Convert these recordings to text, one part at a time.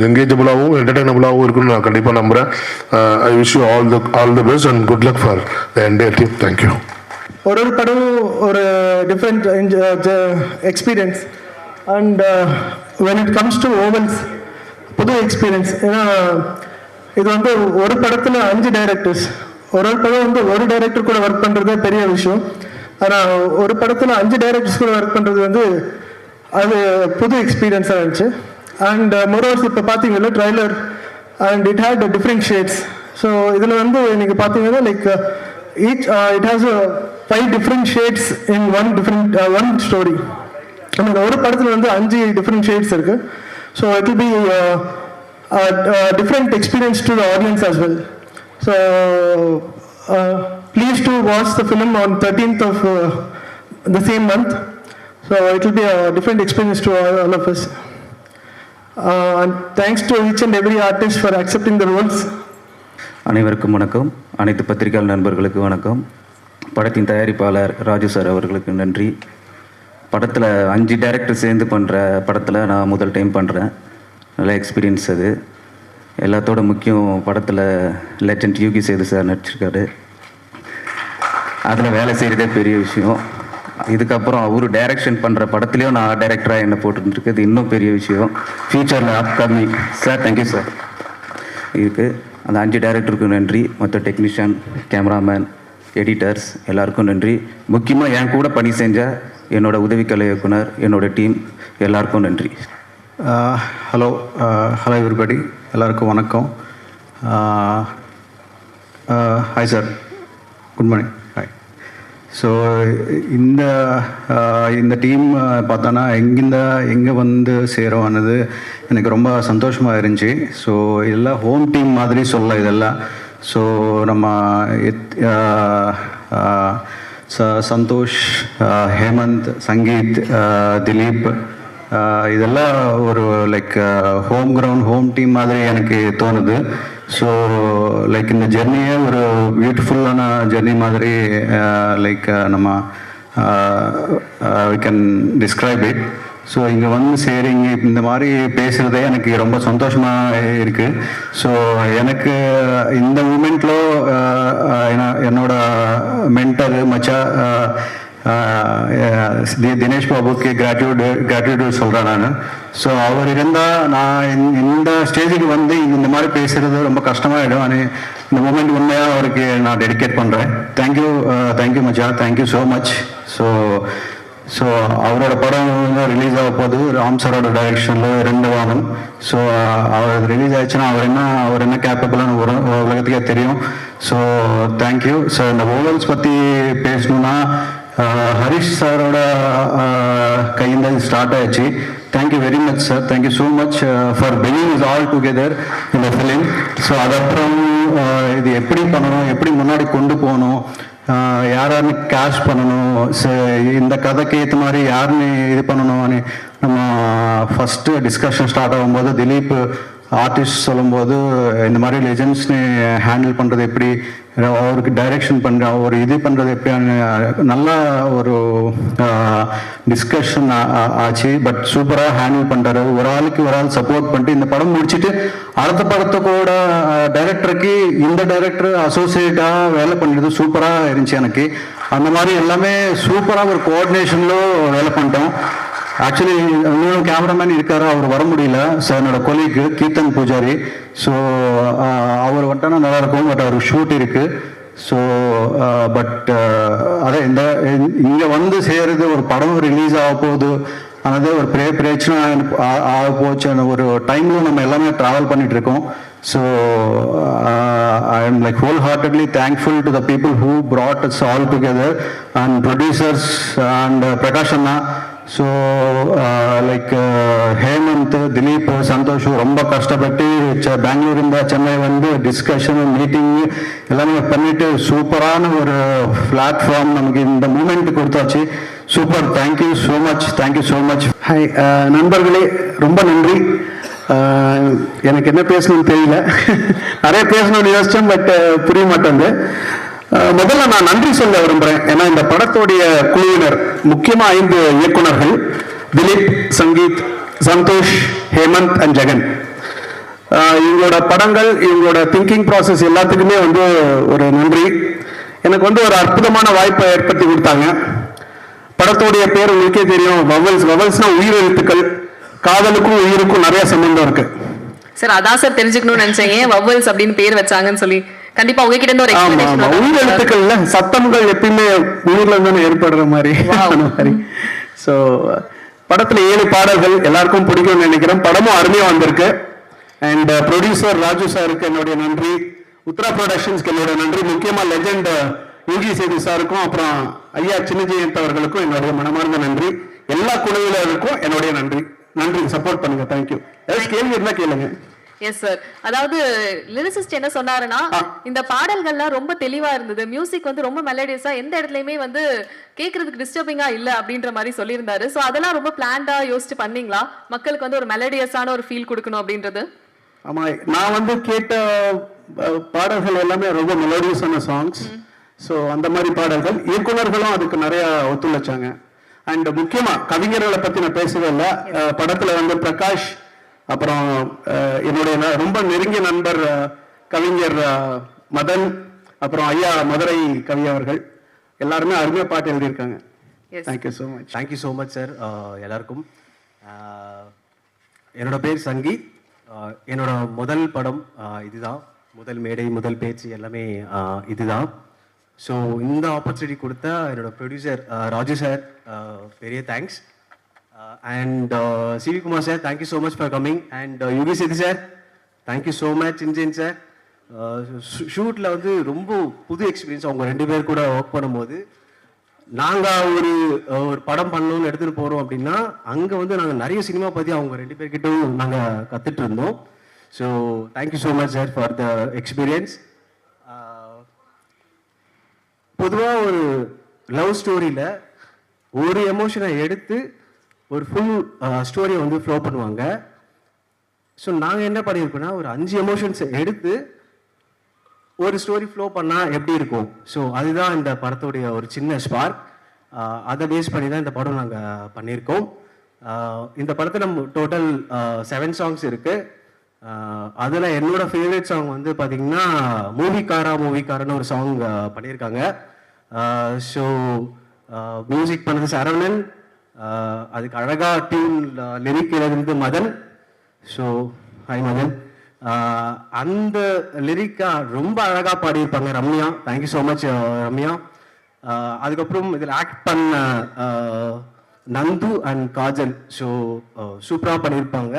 என்கேஜபிளாகவும் என்டர்டைனபிளாகவும் இருக்குன்னு நான் கண்டிப்பாக நம்புகிறேன். I wish you all the best and good luck for the entire team. Thank you. ஒரு படம் ஒரு different experience and when it comes to ovals புது எக்ஸ்பீரியன்ஸ். ஏன்னா இது வந்து ஒரு படத்தில் 5 டைரக்டர்ஸ், ஒரு படம் வந்து ஒரு டைரக்டர் கூட ஒர்க் பண்ணுறதே பெரிய விஷயம். ஆனால் ஒரு படத்தில் 5 டைரக்டர்ஸ் கூட ஒர்க் பண்ணுறது வந்து அது புது எக்ஸ்பீரியன்ஸாக இருந்துச்சு. அண்ட் மோரோவர்ஸ் இப்போ பார்த்தீங்கன்னா trailer and it had different shades. So இதில் வந்து நீங்கள் பார்த்தீங்கன்னா like it has 5 different shades in one story. I mean ஒரு படத்தில் வந்து 5 different shades இருக்கு. So it will be a different experience to the audience as well. So please to watch the film on 13th of the same month. So it will be a different experience to all of us. And thanks to each and every artist for accepting the roles. அனைவருக்கும் வணக்கம். அனைத்து பத்திரிகை நண்பர்களுக்கு வணக்கம். படத்தின் தயாரிப்பாளர் Raju sir அவர்களுக்கு நன்றி. படத்தில் 5 டைரக்டர் சேர்ந்து பண்ணுற படத்தில் நான் முதல் டைம் பண்ணுறேன். நல்ல எக்ஸ்பீரியன்ஸ் அது. எல்லாத்தோட முக்கியம் படத்தில் லெஜண்ட் யூகி சேது சார் நடிச்சிருக்காரு. அதில் வேலை செய்கிறதே பெரிய விஷயம். இதுக்கப்புறம் அவரு டைரக்ஷன் பண்ணுற படத்துலேயும் நான் டைரக்டராக என்ன போட்டுருக்குது இன்னும் பெரிய விஷயம். ஃப்யூச்சரில் அப்கமிங் சார். Thank you sir. இதுக்கு அந்த 5 டைரக்டருக்கு நன்றி. மற்ற டெக்னீஷியன், கேமராமேன், எடிட்டர்ஸ் எல்லாருக்கும் நன்றி. முக்கியமாக என் கூட பணி செஞ்ச என்னோடய உதவிக்கலை இயக்குனர், என்னோடய டீம் எல்லாருக்கும் நன்றி. ஹலோ எவ்ரிபடி, எல்லாருக்கும் வணக்கம். Hi sir, good morning. Hi. So இந்த டீம் பார்த்தோன்னா எங்கே வந்து சேருவானது எனக்கு ரொம்ப சந்தோஷமாக இருந்துச்சு. ஸோ இதெல்லாம் ஹோம் டீம் மாதிரி சொல்ல இதெல்லாம். ஸோ நம்ம சந்தோஷ், ஹேமந்த், சங்கீத், திலீப் இதெல்லாம் ஒரு like home ground home team மாதிரி எனக்கு தோணுது. ஸோ லைக் இந்த ஜெர்னியே ஒரு பியூட்டிஃபுல்லான ஜெர்னி மாதிரி லைக் நம்ம we can describe it. So இங்கே வந்து சரிங்க இந்த மாதிரி பேசுகிறதே எனக்கு ரொம்ப சந்தோஷமாக இருக்குது. ஸோ எனக்கு இந்த மூமெண்ட்டில் என்னோட மென்டர் மச்சா தினேஷ் பாபுக்கு கிராட்டிடியூட் சொல்கிறேன் நான். ஸோ அவர் இருந்தால் நான் இந்த ஸ்டேஜுக்கு வந்து இந்த மாதிரி பேசுகிறது ரொம்ப கஷ்டமாகிடும். ஆனால் இந்த மூமெண்ட் உண்மையாக அவருக்கு நான் டெடிகேட் பண்ணுறேன். தேங்க்யூ மச்சா, தேங்க்யூ ஸோ மச். ஸோ அவரோட படம் ரிலீஸ் ஆக போகுது ராம் சாரோட டைரக்ஷனில் 2 வாரம். ஸோ அவர் ரிலீஸ் ஆயிடுச்சுன்னா அவர் என்ன கேப்பபிளான உலகத்துக்கே தெரியும். So thank you. ஸோ இந்த ஓவல்ஸ் பற்றி பேசணுன்னா ஹரிஷ் சாரோட கையில் ஸ்டார்ட் ஆயிடுச்சு. Thank you very much sir. Thank you so much for bringing is all together இந்த ஃபிலிம். ஸோ அதுக்கப்புறம் இது எப்படி பண்ணணும், எப்படி முன்னாடி கொண்டு போகணும், யாராருன்னு கேஷ் பண்ணணும், இந்த கதைக்கு ஏற்ற மாதிரி யாருன்னு இது பண்ணணும்னு நம்ம ஃபஸ்ட்டு டிஸ்கஷன் ஸ்டார்ட் ஆகும்போது திலீப் ஆர்டிஸ்ட் சொல்லும்போது இந்த மாதிரி லெஜண்ட்ஸ்னு ஹேண்டில் பண்ணுறது எப்படி, அவருக்கு டைரக்ஷன் பண்ணுற ஒரு இது பண்ணுறது எப்படி நல்ல ஒரு டிஸ்கஷன் ஆச்சு. பட் சூப்பராக ஹேண்டில் பண்ணுறாரு. ஒரு ஆள் சப்போர்ட் பண்ணிட்டு இந்த படம் முடிச்சுட்டு அடுத்த படத்தை கூட டைரக்டருக்கு இந்த டைரக்டர் அசோசியேட்டாக வேலை பண்ணுறது சூப்பராக இருந்துச்சு எனக்கு. அந்த மாதிரி எல்லாமே சூப்பராக ஒரு கோஆர்டினேஷனில் வேலை பண்ணிட்டோம். ஆக்சுவலி இன்னொரு கேமராமேன் இருக்காரு, அவர் வர முடியல. ஸோ என்னோட கொலீக்கு கீர்த்தன் பூஜாரி. ஸோ அவர் வந்துட்டா நல்லா இருக்கும். பட் அவருக்கு ஷூட் இருக்கு. ஸோ பட் அதே இங்கே வந்து சேர்றது ஒரு படம் ரிலீஸ் ஆக போகுது, அதாவது ஒரு பிரச்சனை ஆக போச்சு ஒரு டைம்ல நம்ம எல்லாமே ட்ராவல் பண்ணிட்டு இருக்கோம். So I am like wholeheartedly thankful to the people who brought us all together and producers and Prakash Anna. So like Hemanth, Dileep, Santhosh ரொம்ப கஷ்டப்பட்டு பெங்களூರಿಂದ சென்னை வந்து டிஸ்கஷன் மீட்டிங் எல்லாமே பண்ணிட்டு சூப்பரான ஒரு பிளாட்ஃபார்ம் நமக்கு இந்த மூமெண்ட் கொடுத்தாச்சு. Super. Thank you so much. Thank you so much. Hi நண்பர்களே, ரொம்ப நன்றி. எனக்கு என்ன பேசணும்னு தெரியல. நிறைய பேசணும்னு யோசிச்சேன், பட் புரிய மாட்டேங்குது. முதல்ல நான் நன்றி சொல்ல விரும்புகிறேன். ஏன்னா இந்த படத்துடைய குழுவினர் முக்கியமாக 5 இயக்குனர்கள், திலீப், சங்கீத், சந்தோஷ், ஹேமந்த் அண்ட் ஜெகன். இவங்களோட படங்கள், இவங்களோட திங்கிங் ப்ராசஸ் எல்லாத்துக்குமே வந்து ஒரு நன்றி. எனக்கு வந்து ஒரு அற்புதமான வாய்ப்பை ஏற்படுத்தி கொடுத்தாங்க. படத்தோடைய பேர் உங்களுக்கே தெரியும், வவல்ஸ். வவல்ஸ்னா உயிர் எழுத்துக்கள். காதலுக்கும் உயிருக்கும் நிறைய சம்பந்தம் இருக்கு. சார் அதான் சார் தெரிஞ்சுக்கணும்னு நினைச்சேன், ஏன் வவ்வல்ஸ் அப்படின்னு பேர் வச்சாங்கன்னு சொல்லி. கண்டிப்பா உங்ககிட்ட இருந்து ஒரு ஆமா ஆமா, explanation உயிர் வரும். எழுத்துக்கள்ல சத்தங்கள் எப்பயுமே உயிர்ல தானே ஏற்படுற மாதிரி அந்த மாதிரி. ஸோ படத்துல 7 பாடல்கள் எல்லாருக்கும் பிடிக்கும்னு நினைக்கிறேன். படமும் அருமையா வந்திருக்கு. அண்ட் ப்ரொடியூசர் ராஜு சாருக்கு என்னுடைய நன்றி, உத்ரா ப்ரொடக்ஷன்ஸ்க்கு என்னுடைய நன்றி, முக்கியமா லெஜெண்ட் யோகி சேது சாருக்கும் அப்புறம் ஐயா சின்னஜெயந்த் அவர்களுக்கும் என்னுடைய மனமார்ந்த நன்றி. எல்லா குழுவினருக்கும் என்னுடைய நன்றி. நன்றி, சப்போர்ட் பண்ணுங்க. தேங்க்யூ. ஏதாச்சும் கேள்வி இருந்தா கேளுங்க. Yes sir. அதாவது லிரிசிஸ்ட் என்ன சொன்னாருன்னா, இந்த பாடல்கள்லாம் ரொம்ப தெளிவா இருந்தது, மியூசிக் வந்து ரொம்ப மெலடியஸா, எந்த இடத்துலயுமே வந்து கேட்கறதுக்கு டிஸ்டர்பிங்கா இல்ல அப்படின்ற மாதிரி சொல்லியிருந்தாரு. ஸோ அதெல்லாம் ரொம்ப பிளான்டா யோசிச்சு பண்ணீங்களா, மக்களுக்கு வந்து ஒரு மெலடியஸான ஒரு ஃபீல் கொடுக்கணும் அப்படின்றது? ஆமா, நான் வந்து கேட்ட பாடல்கள் எல்லாமே ரொம்ப மெலோடியஸான சாங்ஸ். ஸோ அந்த மாதிரி பாடல்கள், இயக்குனர்களும் அதுக்கு நிறைய ஒத்துழைச்சாங்க. அண்ட் முக்கியமா கவிஞர்களை பத்தி நான் பேசவே இல்லை. படத்துல வந்து பிரகாஷ், அப்புறம் என்னுடைய ரொம்ப நெருங்கிய நண்பர் கவிஞர் மதன், அப்புறம் ஐயா மதுரை கவி அவர்கள் எல்லாருமே அருமையா பாட்டு எழுதியிருக்காங்க. Thank you so much. Thank you so much sir. எல்லாருக்கும் என்னோட பேர் சங்கீத். என்னோட முதல் படம் இதுதான், முதல் மேடை, முதல் பேச்சு எல்லாமே இதுதான். ஸோ இந்த ஆப்பர்ச்சுனிட்டி கொடுத்த என்னோட ப்ரொடியூசர் ராஜு சார் பெரிய thanks. And CV Kumar sir, thank you so much for coming. And Yogi Sethu sir, thank you so much. சின்ஜென் சார், ஷூட்டில் வந்து ரொம்ப புது எக்ஸ்பீரியன்ஸ். அவங்க 2 பேர் கூட ஒர்க் பண்ணும்போது, நாங்கள் ஒரு படம் பண்ணணும்னு எடுத்துகிட்டு போகிறோம் அப்படின்னா, அங்கே வந்து நாங்கள் நிறைய சினிமா பற்றி அவங்க 2 பேர்கிட்டும் நாங்கள் கற்றுட்டு இருந்தோம். So thank you so much sir for the experience. பொதுவாக ஒரு லவ் ஸ்டோரியில் ஒரு எமோஷனை எடுத்து ஒரு ஃபுல் ஸ்டோரியை வந்து ஃப்ளோ பண்ணுவாங்க. ஸோ நாங்கள் என்ன பண்ணியிருக்கோம்னா, ஒரு 5 எமோஷன்ஸை எடுத்து ஒரு ஸ்டோரி ஃப்ளோ பண்ணால் எப்படி இருக்கும். ஸோ அதுதான் இந்த படத்துடைய ஒரு சின்ன ஸ்பார்க். அதை பேஸ் பண்ணி தான் இந்த படம் நாங்கள் பண்ணியிருக்கோம். இந்த படத்தில் நம்ம டோட்டல் 7 சாங்ஸ் இருக்குது. அதில் என்னோட ஃபேவரட் சாங் வந்து பார்த்தீங்கன்னா மூவிக்காரான்னு ஒரு சாங் பண்ணியிருக்காங்க. ஸோ மியூசிக் பண்ணது சரவணன், அதுக்கு அழகாக டியூன் லிரிக் எழுதுனது மதன். So hi Madan. அந்த லிரிக்கா ரொம்ப அழகாக பாடியிருப்பாங்க Ramya. Thank you so much Ramya. அதுக்கப்புறம் இதில் ஆக்ட் பண்ண நந்து அண்ட் காஜல். ஸோ சூப்பராக பண்ணியிருப்பாங்க.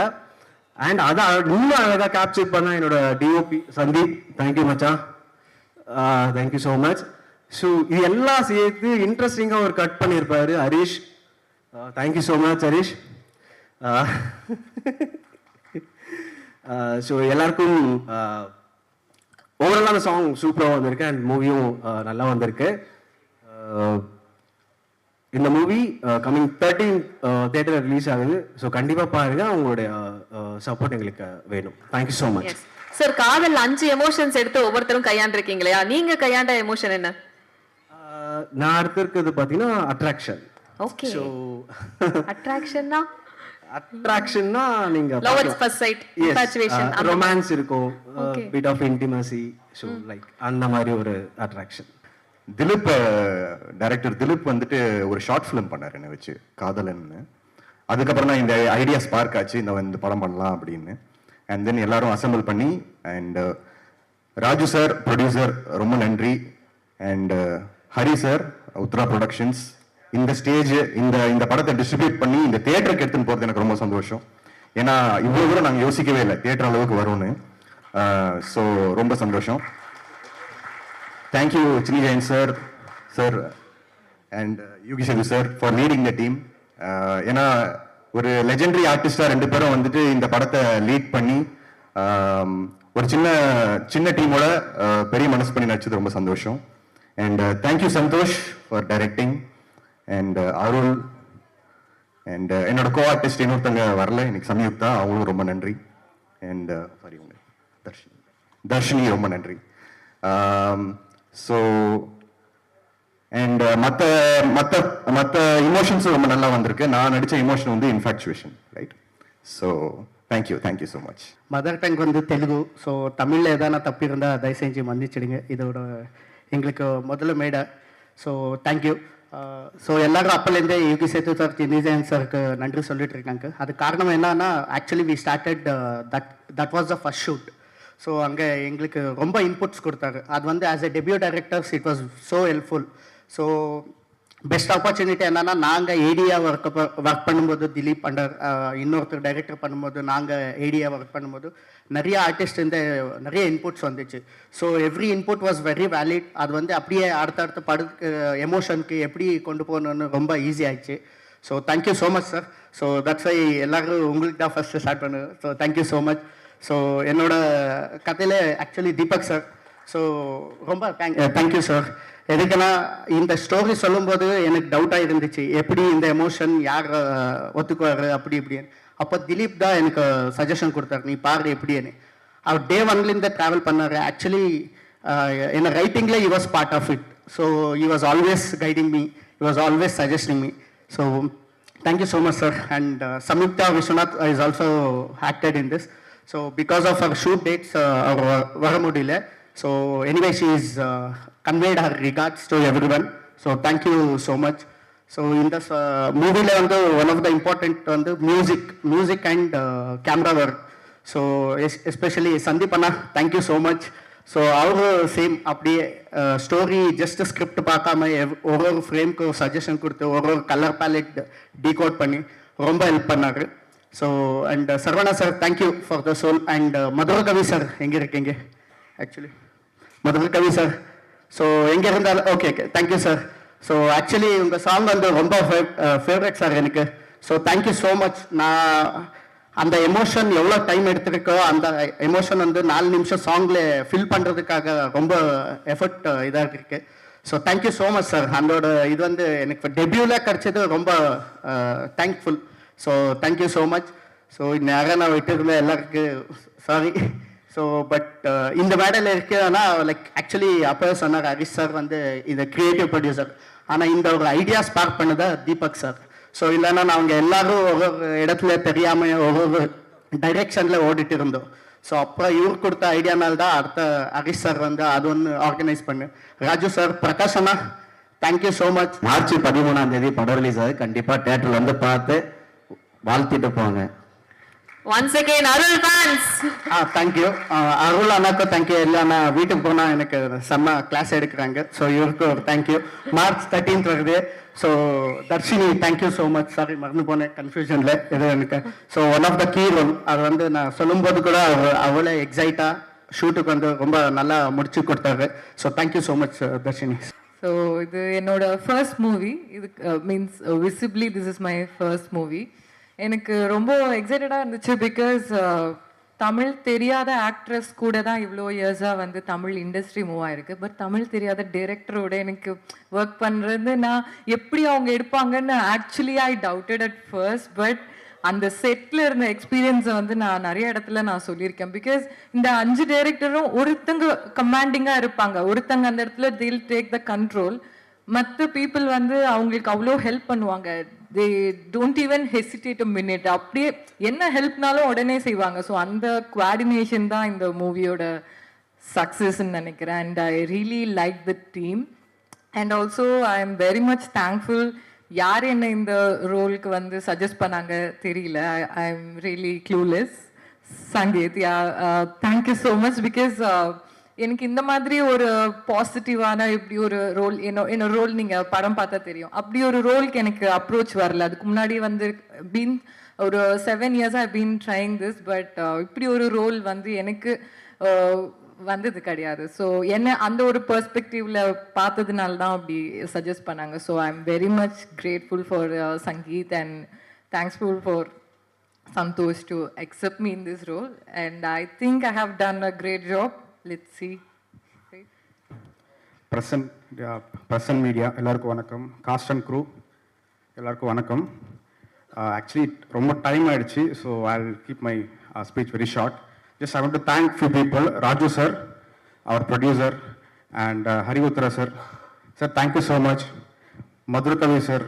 அண்ட் அதை இன்னும் அழகாக கேப்சர் பண்ண என்னோட டிஓபி சந்தீப். தேங்க்யூ மச்சான், தேங்க்யூ ஸோ மச். ஸோ இது எல்லாம் சேர்த்து இன்ட்ரெஸ்டிங்காக ஒரு கட் பண்ணியிருப்பாரு Harish. Thank you so much Harish. So எல்லாருக்கும் ஓவரால் அந்த சாங் சூப்பராக வந்திருக்கு. அண்ட் மூவியும் நல்லா வந்திருக்கு. இந்த மூவி கம்மிங் 13 தியேட்டர் ரிலீஸ் ஆகுது. ஸோ கண்டிப்பாக பாருங்க, அவங்களுடைய சப்போர்ட் எங்களுக்கு வேணும். Thank you so much sir. காதல் 5 எமோஷன்ஸ் எடுத்து ஒவ்வொருத்தரும் கையாண்டிருக்கீங்க இல்லையா, நீங்க கையாண்ட எமோஷன் என்ன? நான் எடுத்திருக்கிறது பார்த்தீங்கன்னா அட்ராக்ஷன். ஓகே. ஸோ அட்ராக்ஷன்னா நீங்க love at first sight, infatuation, romance இருக்கும், bit of intimacy. So like அந்த மாதிரி ஒரு அட்ராக்ஷன். திலீப், டைரக்டர் திலீப் வந்துட்டு ஒரு ஷார்ட் ஃபிலிம் பண்ணார் என்னை வச்சு, காதலன்னு. அதுக்கப்புறம் தான் இந்த ஐடியா ஸ்பார்க் ஆச்சு, இந்த படம் பண்ணலாம் அப்படின்னு. அண்ட் தென் எல்லாரும் அசம்பிள் பண்ணி, அண்ட் ராஜு சார் ப்ரொடியூசர் ரொம்ப நன்றி. And Hari sir, Uthra productions, இந்த ஸ்டேஜ் இந்த படத்தை டிஸ்ட்ரிபியூட் பண்ணி இந்த தியேட்டருக்கு எடுத்துன்னு போகிறது எனக்கு ரொம்ப சந்தோஷம். ஏன்னா இவ்வளோ தூரம் நாங்கள் யோசிக்கவே இல்லை தியேட்டர் அளவுக்கு வரும்னு. ஸோ ரொம்ப சந்தோஷம். Thank you Chinnajeyan sir and Yogi Sethu sir for leading the team. ஏன்னா ஒரு லெஜெண்டரி ஆர்டிஸ்டா 2 பேரும் வந்துட்டு இந்த படத்தை லீட் பண்ணி ஒரு சின்ன டீமோட பெரிய மனசு பண்ணி நடிச்சது ரொம்ப சந்தோஷம். And thank you Santhosh for directing. And Arul and என்னோட கோ ஆர்டிஸ்ட் இன்னொருத்தங்க வரல இன்னைக்கு, சம்யுக்தா, அவங்களும் ரொம்ப நன்றி. அண்ட் சாரி உங்க தர்ஷினி ரொம்ப நன்றி. ஸோ அண்ட் மற்ற இமோஷன்ஸும் ரொம்ப நல்லா வந்திருக்கு. நான் நடித்த இமோஷன் வந்து infatuation, right? So thank you so much. Mother tongue வந்து தெலுங்கு. ஸோ தமிழில் எதனா தப்பு இருந்தால் தயவு செஞ்சு மன்னிச்சிடுங்க. இதோட எங்களுக்கு முதல்ல மேடை. So thank you. ஸோ எல்லாரும் அப்போலேருந்தே யுகி சேத்து சார், ஜெனிஜன் சாருக்கு நன்றி சொல்லிட்டு இருக்காங்க. அது காரணம் என்னன்னா, actually we started that was the first shoot. So அங்கே எங்களுக்கு ரொம்ப இன்புட்ஸ் கொடுத்தாரு. அது வந்து as a debut directors it was so helpful. So best opportunity என்னன்னா, நாங்கள் ஏடியா ஒர்க் பண்ணும்போது திலீப் அண்டர் இன்னொருத்தர் டைரக்டர் பண்ணும்போது, நாங்கள் ஏடியா ஒர்க் பண்ணும்போது நிறைய ஆர்டிஸ்ட் இந்த நிறைய இன்புட்ஸ் வந்துச்சு. So every input was very valid. அது வந்து அப்படியே அடுத்தடுத்த படத்துக்கு எமோஷனுக்கு எப்படி கொண்டு போகணுன்னு ரொம்ப ஈஸி ஆயிடுச்சு. So thank you so much sir. So that's why எல்லாரும் உங்களுக்கு தான் ஃபஸ்ட்டு ஸ்டார்ட் பண்ணுவேன். So thank you so much. So என்னோட கதையில் ஆக்சுவலி தீபக் சார். ஸோ ரொம்ப தேங்க்யூ சார். எதுக்குன்னா, இந்த ஸ்டோரி சொல்லும்போது எனக்கு டவுட்டாக இருந்துச்சு, எப்படி இந்த எமோஷன் யார் ஒத்துக்குவார் அப்படி இப்படின்னு. அப்போ திலீப் தான் எனக்கு சஜஷன் கொடுத்தாரு, நீ பாரு எப்படின்னு. அவர் டே ஒன்லேருந்து ட்ராவல் பண்ணார். ஆக்சுவலி என்ன ரைட்டிங்கில் he was part of it. So he was always guiding me, he was always suggesting me. So thank you so much sir. And Samyukta Vishwanath is also acted in this. So because of her shoot dates vara mudiyala. So anyway, she is conveyed her regards to everyone. So thank you so much. So in this movie la vandu one of the important vandu music and camera work. So especially Sandeep Anna, thank you so much. So அவரு same அப்படியே story just script பார்க்காம ஒரு ஃப்ரேம்க்கு ஒரு suggestion கொடுத்து ஒரு colour ballot decode பண்ணி ரொம்ப help பண்ணாரு. So and Saravana sir, thank you for the soul. And Madhurakavi sir எங்கே இருக்கீங்க? ஆக்சுவலி மதுரகவி சார், ஸோ எங்கே இருந்தாலும் okay thank you sir. So actually உங்கள் சாங் வந்து ரொம்ப ஃபேவரட் சார் எனக்கு. So thank you so much. நான் அந்த எமோஷன் எவ்வளோ டைம் எடுத்திருக்கோ அந்த எமோஷன் வந்து 4 நிமிஷம் சாங்கில் ஃபில் பண்ணுறதுக்காக ரொம்ப எஃபர்ட் இதாக இருக்கு. So thank you so much sir. அதோட இது வந்து எனக்கு டெபியூவில் கிடச்சது ரொம்ப thankful. So thank you so much. So நேராக நான் விட்டுருந்த எல்லாருக்கும் சாரி. ஸோ பட் இந்த மேடையில் இருக்குன்னா லைக் ஆக்சுவலி அப்போ சொன்னார் ஹரிஷ் சார் வந்து இது கிரியேட்டிவ் ப்ரொடியூசர், ஆனால் இந்த ஒரு ஐடியா ஸ்பார்க் பண்ணதா தீபக் சார். ஸோ இல்லைன்னா நாங்கள் எல்லாரும் ஒவ்வொரு இடத்துல தெரியாமல் ஒவ்வொரு டைரெக்ஷனில் ஓடிட்டு இருந்தோம். ஸோ அப்புறம் இவர் கொடுத்த ஐடியானால தான் அடுத்த ஹரிஷ் சார் வந்து அது ஒன்று ஆர்கனைஸ் பண்ணு. ராஜு சார், பிரகாஷ் அண்ணா, தேங்க்யூ ஸோ மச். மார்ச் 13 படம் ரிலீஸ் ஆகுது. கண்டிப்பாக தேட்டரில் வந்து பார்த்து வாழ்த்திட்டு போங்க. Once again, Arul fans. Thank you Arul அண்ணாக்கும் தேங்க்யூ. இல்லைண்ணா வீட்டுக்கு போனால் எனக்கு செம்ம கிளாஸ் எடுக்கிறாங்க. ஸோ இவருக்கு ஒரு தேங்க்யூ. மார்ச் 13 வருது. So Dharshini, thank you so much. Sorry மறந்து போனேன் கன்ஃபியூஷனில் இது எனக்கு. So one of the key role. அது வந்து நான் சொல்லும்போது கூட அவ்வளோ எக்ஸைட்டாக ஷூட்டுக்கு வந்து ரொம்ப நல்லா முடிச்சு கொடுத்தாரு. So thank you so much Dharshini. So இது என்னோட ஃபர்ஸ்ட் மூவி. இது means visibly this is my first movie. எனக்கு ரொம்ப எக்ஸைட்டடாக இருந்துச்சு. பிகாஸ் தமிழ் தெரியாத ஆக்ட்ரஸ் கூட தான் இவ்வளோ இயர்ஸாக வந்து தமிழ் இண்டஸ்ட்ரி மூவ் ஆயிருக்கு. பட் தமிழ் தெரியாத டைரக்டரோட எனக்கு ஒர்க் பண்ணுறது நான் எப்படி அவங்க எடுப்பாங்கன்னு actually I doubted at first. But அந்த செட்டில் இருந்த எக்ஸ்பீரியன்ஸை வந்து நான் நிறைய இடத்துல நான் சொல்லியிருக்கேன். பிகாஸ் இந்த 5 டைரக்டரும் ஒருத்தங்க கமாண்டிங்காக இருப்பாங்க, ஒருத்தங்க அந்த இடத்துல they'll டேக் த கண்ட்ரோல். மற்ற பீப்புள் வந்து அவங்களுக்கு அவ்வளோ ஹெல்ப் பண்ணுவாங்க. They don't even hesitate a minute. அப்படியே என்ன ஹெல்ப்னாலும் உடனே செய்வாங்க. ஸோ அந்த கோஆர்டினேஷன் தான் இந்த மூவியோட சக்ஸஸ்ன்னு நினைக்கிறேன். And I really like the team. And also I am very much thankful. யார் என்ன இந்த ரோலுக்கு வந்து சஜஸ்ட் பண்ணாங்க தெரியல. I am really clueless. Sangeeth, thank you so much. Because எனக்கு இந்த மாதிரி ஒரு பாசிட்டிவான இப்படி ஒரு ரோல் என்ன ரோல் நீங்கள் படம் பார்த்தா தெரியும், அப்படி ஒரு ரோலுக்கு எனக்கு அப்ரோச் வரல. அதுக்கு முன்னாடி வந்து பீன் ஒரு 7 years I been trying this. But இப்படி ஒரு ரோல் வந்து எனக்கு வந்தது கிடையாது. ஸோ என்ன அந்த ஒரு பெர்ஸ்பெக்டிவ்ல பார்த்ததுனால தான் அப்படி சஜஸ்ட் பண்ணாங்க. So I am very much grateful for Sangeeth and thanksful for Santosh to accept me in this role. And I think I have done a great job. Let's see. Press and media எல்லாருக்கும் வணக்கம். Cost and crew எல்லாருக்கும் வணக்கம். Actually ரொம்ப time ஆயிடுச்சு. So I will keep my speech very short. Just I want to thank few people. Raju sir, அவர் producer, and Harivuthra sir. Sir thank you so much. Madhurakavi sir,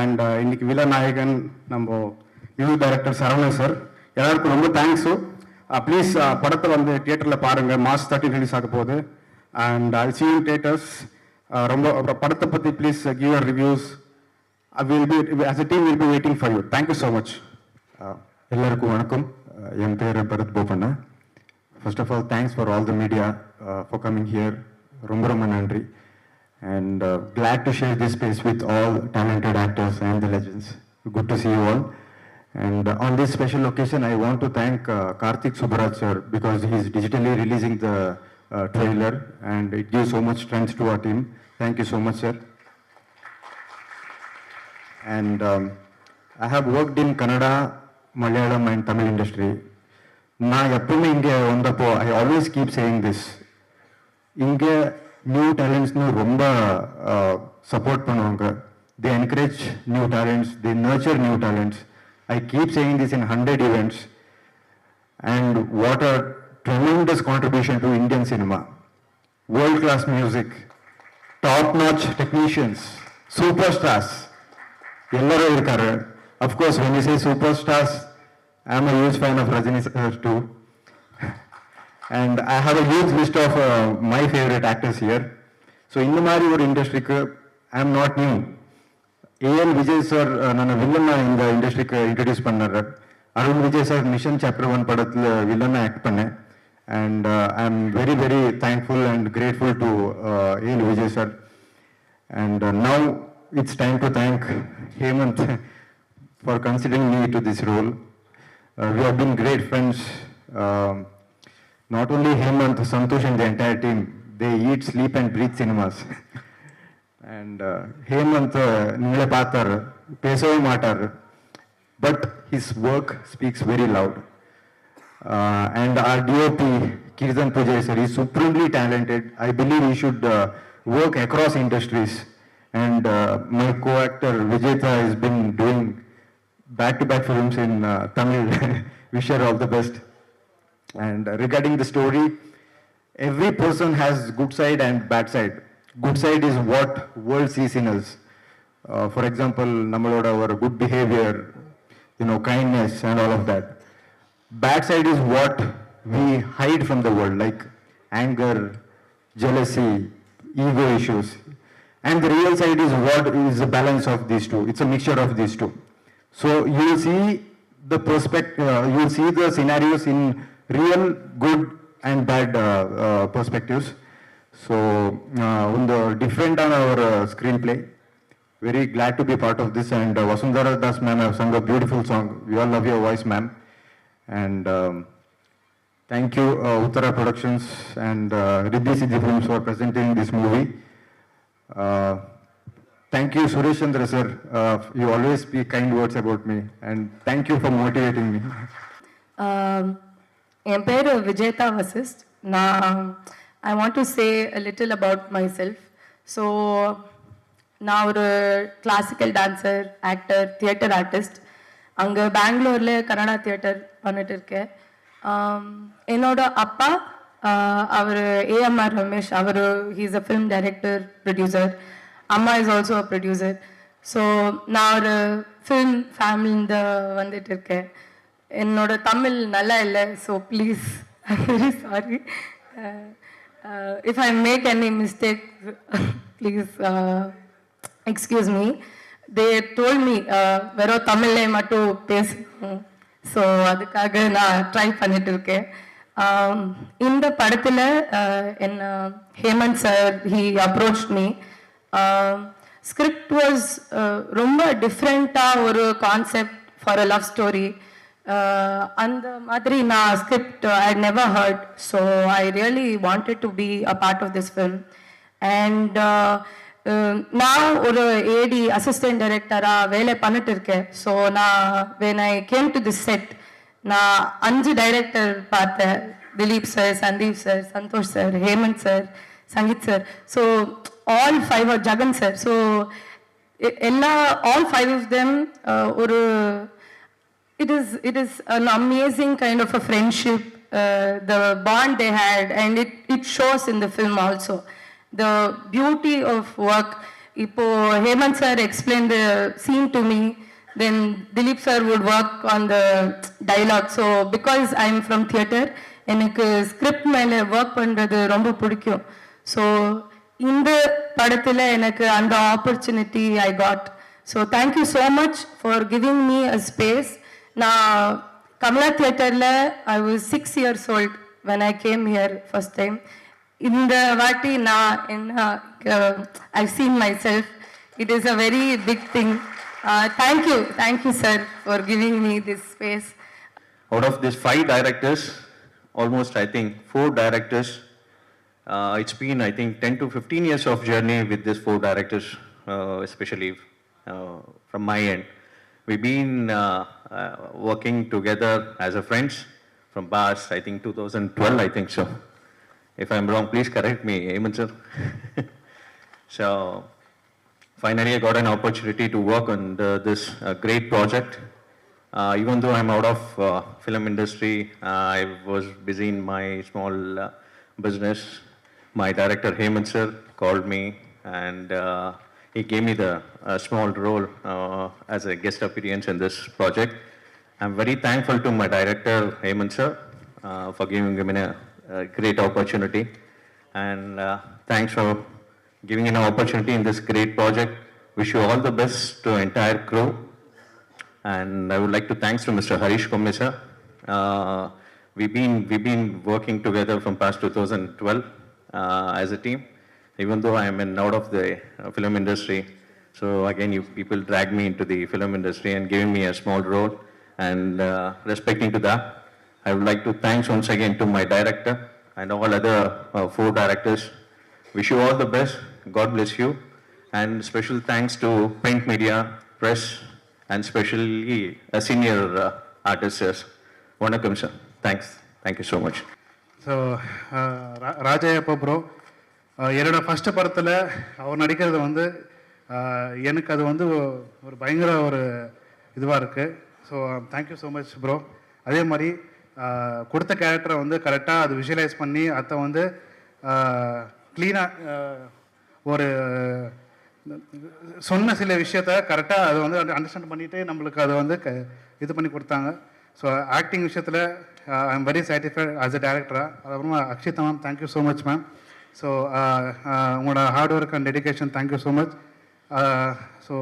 and இன்னைக்கு வில்லநாயகன் நம்ம நியூ டைரக்டர் சரவணன் சார். எல்லாருக்கும் ரொம்ப தேங்க்ஸு. ப்ளீஸ் படத்தை வந்து தியேட்டரில் பாருங்கள். மார்ச் 13 ரிலீஸ் ஆக போகுது. And I see you in theaters. ரொம்ப படத்தை பற்றி please give your reviews. We'll be, as a team, we'll be waiting for you. Thank you so much. எல்லாருக்கும் வணக்கம். என் பேர் Bharath Bopanna. First of all thanks for all the media for coming here. ரொம்ப ரொம்ப நன்றி. And glad to share this space with all talented actors and the legends. Good to see you all. And on this special occasion, I want to thank Karthik Subbaraj sir, because he is digitally releasing the trailer, and it gives so much strength to our team. Thank you so much, sir. And I have worked in Kannada, Malayalam and Tamil industry. நான் எப்பவுமே இங்கே வந்தப்போ I always keep saying this. இங்கே new டேலண்ட்ஸ்னு ரொம்ப support பண்ணுவாங்க. They encourage new talents, they nurture new talents. I keep saying this in 100 events. And what a tremendous contribution to Indian cinema. World-class music, top-notch technicians, superstars. Ellaru irukkaru. Of course, when you say superstars, I am a huge fan of Rajini sir too. And I have a huge list of my favorite actors here. So in the mari or industry I am not new. A.L. Vijay sir nana villain in the industry introduce pannaru. Arun Vijay sir Mission Chapter 1 படத்துல villain act பண்ணேன். And I am very very thankful and grateful to A.L. Vijay sir. And now it's time to thank Hemant for considering me to this role. We have been great friends. Not only Hemant, Santosh and the entire team, they eat, sleep and breathe cinemas. And Hemant, ningale paathar, pesave maatar, but his work speaks very loud. And our DOP, Kirtan Pujay sir, is supremely talented. I believe he should work across industries. And my co-actor Vijayta has been doing back-to-back films in Tamil. Wish her all the best. And regarding the story, every person has good side and bad side. Good side is what world sees in us. For example, nammaloda our good behavior, kindness and all of that. Bad side is what we hide from the world, like anger, jealousy, ego issues. And the real side is what is the balance of these two. It's a mixture of these two. So you will see the you will see the scenarios in real good and bad perspectives. So on the different on our screenplay, very glad to be part of this. And Vasundhara Das ma'am have sung a beautiful song. We all love your voice, ma'am. And thank you Uttara Productions and Riddhi Siddhi Films for presenting this movie. Thank you Suresh Chandra sir. You always speak kind words about me, and thank you for motivating me. என் பேர் Vijetha Vashisht. I want to say a little about myself. So நான் ஒரு classical dancer, actor, theatre artist. அங்கே பெங்களூரில் Kannada theatre பண்ணிட்டு இருக்கேன். என்னோட அப்பா அவர் ஏஎம்ஆர் ரமேஷ், அவர் he's a film director, producer. அம்மா is also a producer. So நான் ஒரு ஃபிலிம் ஃபேமிலிಯಿಂದ வந்துட்டு இருக்கேன். என்னோட தமிழ் நல்லா இல்லை, so please I am very sorry. If I make any mistake please excuse me. They told me வெறும் தமிழ்லே மட்டும் பேசணும். ஸோ அதுக்காக நான் ட்ரை பண்ணிட்டு இருக்கேன். இந்த படத்தில் என்ன Hemanth sir he approach me. Script was ரொம்ப டிஃப்ரெண்ட்டாக ஒரு concept for a love story. அந்த மாதிரி நான் script I never heard. So I really wanted to be a part of this film. And நான் ஒரு ஏடி அசிஸ்டன்ட் டைரக்டராக வேலை பண்ணிட்டு இருக்கேன். ஸோ நான் when I came to this set, நான் 5 டைரக்டர் பார்த்தேன். Dileep sir, Sandeep sir, Santhosh sir, Hemanth sir, Sangeeth sir. So all 5 are Jagan sir. So all 5 of them or it is an amazing kind of a friendship, the bond they had, and it shows in the film also. The beauty of work. Ipo Hemant sir explained the scene to me. then Dilip sir would work on the dialogue. So because I'm from theatre, எனக்கு script மேலே work பண்ணுறது ரொம்ப பிடிக்கும். So இந்த படத்தில் எனக்கு அந்த opportunity I got. So thank you so much for giving me a space. நான் கமலா தியேட்டரில் I was 6 years old when I came here first time. இந்த வாட்டி நான் என்ன I've seen myself. It is a very big thing. Thank you sir for giving me this space. Out of these 5 directors, almost I think 4 directors, it's been I think 10 to 15 years of journey with these 4 directors, especially from my end. We've been working together as a friends from past I think 2012 I think so. If I'm wrong, please correct me, Hemant sir. So finally I got an opportunity to work on this great project. Even though I'm out of film industry, I was busy in my small business. My director Hemant sir called me and he gave me the small role as a guest appearance in this project. I'm very thankful to my director Hemant sir for giving me a great opportunity, and thanks for giving an opportunity in this great project. Wish you all the best to entire crew. And I would like to thanks to Mr. Harish Komme sir. We've been working together from past 2012 as a team. Even though I am out of the film industry, so again you people drag me into the film industry and giving me a small role. And respecting to that, I would like to thanks once again to my director and all other 4 directors. Wish you all the best. God bless you. And special thanks to print media, press, and especially senior artists. Vanakkam sir. Thanks. Thank you so much. So Rajayappa bro என்னோட first படத்தில் அவர் நடிக்கிறது வந்து எனக்கு அது வந்து ஒரு பயங்கர ஒரு இதுவாக இருக்குது. So thank you so much bro. அதே மாதிரி கொடுத்த கேரக்டரை வந்து கரெக்டாக அது விஷுவலைஸ் பண்ணி அதை வந்து க்ளீனாக ஒரு சொன்ன சில விஷயத்த கரெக்டாக அதை வந்து அண்டர்ஸ்டாண்ட் பண்ணிவிட்டு நம்மளுக்கு அதை வந்து இது பண்ணி கொடுத்தாங்க. ஸோ ஆக்டிங் விஷயத்தில் I am very satisfied as a டேரக்டராக. அதுக்கப்புறமா Akshita ma'am thank you so much ma'am. So உங்களோட hard work and dedication thank you so much. So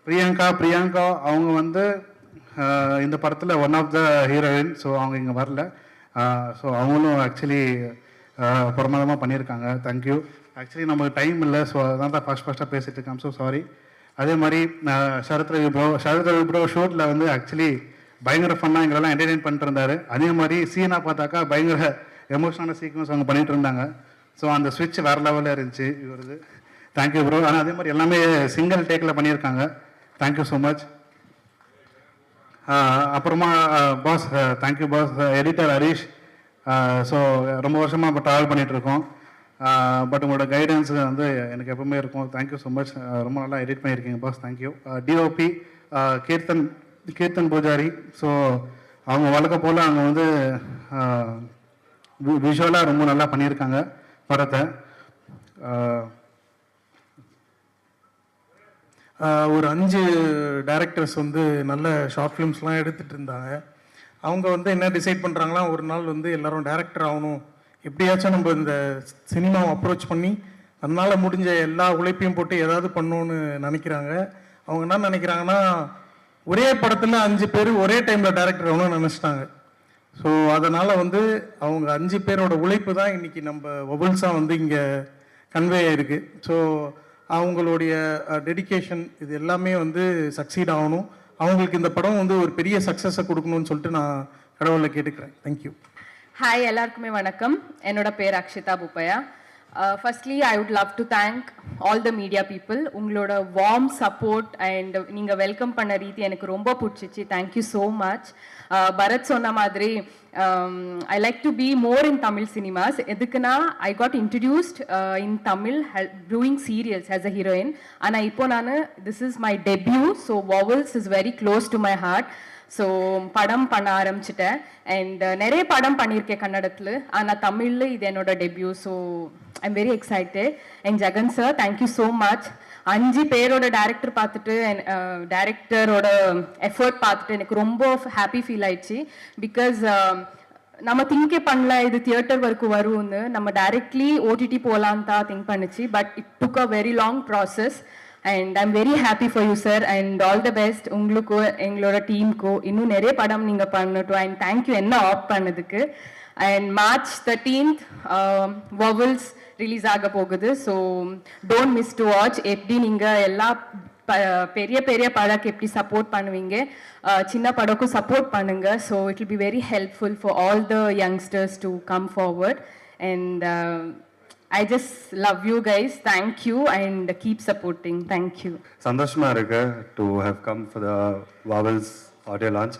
Priyanka அவங்க வந்து இந்த படத்தில் one of the heroine. So அவங்க இங்கே வரல. ஸோ அவங்களும் ஆக்சுவலி பிரமாதமாக பண்ணியிருக்காங்க. தேங்க்யூ. ஆக்சுவலி நமக்கு டைம் இல்லை. ஸோ அதான் தான் ஃபஸ்ட்டாக பேசிகிட்டு இருக்கேன். So sorry. அதே மாதிரி சரத் ரவி ப்ரோ ஷூட்டில் வந்து ஆக்சுவலி பயங்கர ஃபன்னாக எங்களெல்லாம் என்டர்டெயின் பண்ணிட்டு இருந்தார். அதே மாதிரி சீனாக பார்த்தாக்கா பயங்கர எமோஷனான சீக்வன்ஸ் அவங்க பண்ணிகிட்டு இருந்தாங்க. ஸோ அந்த ஸ்விட்ச் வேறு லெவலில் இருந்துச்சு இவருது. Thank you bro. ஆனால் அதே மாதிரி எல்லாமே சிங்கிள் டேக்கில் பண்ணியிருக்காங்க. Thank you so much. அப்புறமா boss thank you boss. Editor Harish. So ரொம்ப வருஷமாக இப்போ ட்ராவல் பண்ணிகிட்ருக்கோம். பட் உங்களோட கைடன்ஸ் வந்து எனக்கு எப்பவுமே இருக்கும். Thank you so much. ரொம்ப நல்லா எடிட் பண்ணியிருக்கீங்க boss. Thank you. DOP Keerthan Poojari. So அவங்க வழக்கம் போல் அவங்க வந்து விஷுவலாக ரொம்ப நல்லா பண்ணியிருக்காங்க படத்தை. ஒரு 5 டைரக்டர்ஸ் வந்து நல்ல ஷார்ட் ஃபிலிம்ஸ்லாம் எடுத்துகிட்டு இருந்தாங்க. அவங்க வந்து என்ன டிசைட் பண்ணுறாங்களா, ஒரு நாள் வந்து எல்லோரும் டைரக்டர் ஆகணும், எப்படியாச்சும் நம்ம இந்த சினிமாவை அப்ரோச் பண்ணி அதனால் முடிஞ்ச எல்லா உழைப்பையும் போட்டு ஏதாவது பண்ணணுன்னு நினைக்கிறாங்க. அவங்க என்ன நினைக்கிறாங்கன்னா, ஒரே படத்தில் 5 பேர் ஒரே டைமில் டைரக்டர் ஆகணும்னு நினச்சிட்டாங்க. ஸோ அதனால் வந்து அவங்க 5 பேரோட உழைப்பு தான் இன்றைக்கி நம்ம வபுல்ஸாக வந்து இங்கே கன்வே ஆகிருக்கு. ஸோ அவங்களுடைய டெடிகேஷன் இது எல்லாமே வந்து சக்சீட் ஆகணும். அவங்களுக்கு இந்த படம் வந்து ஒரு பெரிய சக்ஸஸை கொடுக்கணும்னு சொல்லிட்டு நான் கடவுளை கேட்டுக்கிறேன். தேங்க்யூ. ஹாய், எல்லாருக்குமே வணக்கம். என்னோட பேர் Akshita Puppaiah. Firstly I would love to thank all the media people. உங்களோட வார்ம் சப்போர்ட் அண்ட் நீங்கள் வெல்கம் பண்ண ரீதி எனக்கு ரொம்ப பிடிச்சிச்சு. Thank you so much. பரத் சொன்ன மாதிரி I like to be more in Tamil cinemas. எதுக்குன்னா I got introduced in Tamil doing serials as a heroine. ஆனால் இப்போ நான் this is my debut. So Vavals is very close to my heart. So படம் பண்ண ஆரம்பிச்சிட்டேன். And நிறைய படம் பண்ணியிருக்கேன் கன்னடத்தில். ஆனால் தமிழில் இது என்னோட debut. So I'm very excited. And Jagan sir, thank you so much. 5 பேரோட டேரக்டர் பார்த்துட்டு டேரக்டரோட எஃபர்ட் பார்த்துட்டு எனக்கு ரொம்ப ஹாப்பி ஃபீல் ஆயிடுச்சு. பிகாஸ் நம்ம திங்கே பண்ணல இது தியேட்டர் வரைக்கும் வரும்னு, நம்ம டைரக்ட்லி ஓடிடி போகலான்னு தான் திங்க் பண்ணுச்சு. But it took a very long process and I am very happy for you sir and all the best. உங்களுக்கும் எங்களோட டீமுக்கும் இன்னும் நிறைய படம் நீங்கள் பண்ணட்டும் அண்ட் தேங்க்யூ என்ன ஆப் பண்ணதுக்கு. And March 13th vowels release ஆக போகுது. So don't miss to watch. எப்படி நீங்கள் எல்லா பெரிய பெரிய படக்கு எப்படி சப்போர்ட் பண்ணுவீங்க, சின்ன படக்கும் சப்போர்ட் பண்ணுங்க. So it will be very helpful for all the youngsters to come forward. And I just love you guys. Thank you and keep supporting. Thank you. சந்தோஷமா இருக்கு to have come for the Vowels audio launch.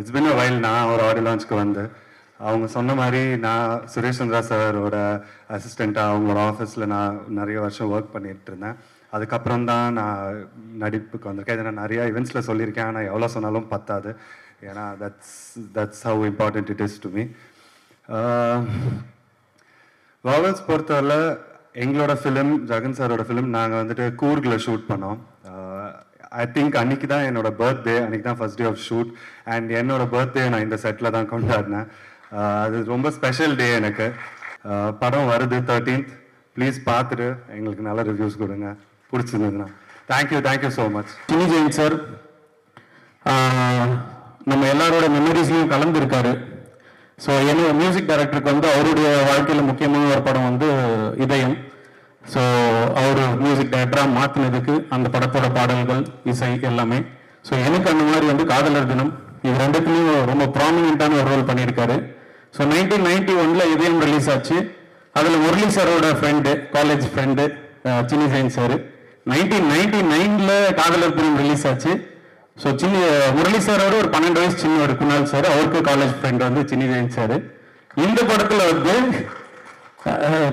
It's been a while நான் ஒரு audio லான்ச்க்கு வந்து அவங்க சொன்ன மாதிரி நான் சுரேஷ் சந்திரா சாரோட அசிஸ்டண்ட்டாக அவங்களோட ஆஃபீஸில் நான் நிறைய வருஷம் ஒர்க் பண்ணிட்டு இருந்தேன். அதுக்கப்புறம் தான் நான் நடிப்புக்கு வந்திருக்கேன். இதை நான் நிறையா இவெண்ட்ஸில் சொல்லியிருக்கேன், ஆனால் எவ்வளோ சொன்னாலும் பத்தாது. ஏன்னா that's how important it is to me. Vavals பொறுத்தவரை எங்களோட ஃபிலிம், ஜகன் சாரோட ஃபிலிம் நாங்கள் வந்துட்டு கூர்கில் ஷூட் பண்ணோம். ஐ திங்க் அன்றைக்கி தான் என்னோட பர்த்டே, அன்றைக்கி தான் first day of shoot. And என்னோட பர்த்டே நான் இந்த செட்டில் தான் கொண்டாடினேன். அது ரொம்ப ஸ்பெஷல் டே எனக்கு. படம் வருது 13th. ப்ளீஸ் பார்த்துட்டு எங்களுக்கு நல்ல ரிவ்யூஸ் கொடுங்க பிடிச்சிருந்ததுண்ணா. Thank you so much. Cini Jain sir நம்ம எல்லாரோட மெமரிஸ்லையும் கலந்துருக்காரு. ஸோ என்னோட மியூசிக் டைரக்டருக்கு வந்து அவருடைய வாழ்க்கையில் முக்கியமான ஒரு படம் வந்து இதயம். ஸோ அவர் மியூசிக் டைரக்டராக மாற்றினதுக்கு அந்த படத்தோட பாடல்கள், இசை எல்லாமே. ஸோ எனக்கு அந்த மாதிரி வந்து காதலர் தினம் இது ரெண்டுத்துலையும் ரொம்ப ப்ராமினெண்ட்டான ஒரு ரோல் பண்ணியிருக்காரு. ஸோ 1991 இதயம் ரிலீஸ் ஆச்சு. அதில் முரளி சாரோட friend, college friend Cini Jain sir. 1999 காதலர் தினம் ரிலீஸ் ஆச்சு. ஸோ முரளி சாரோட ஒரு 12 வயசு சின்னவர் குணால் சார், அவருக்கு காலேஜ் ஃப்ரெண்ட் வந்து சினி ஜெயின் சார். இந்த படத்தில் வந்து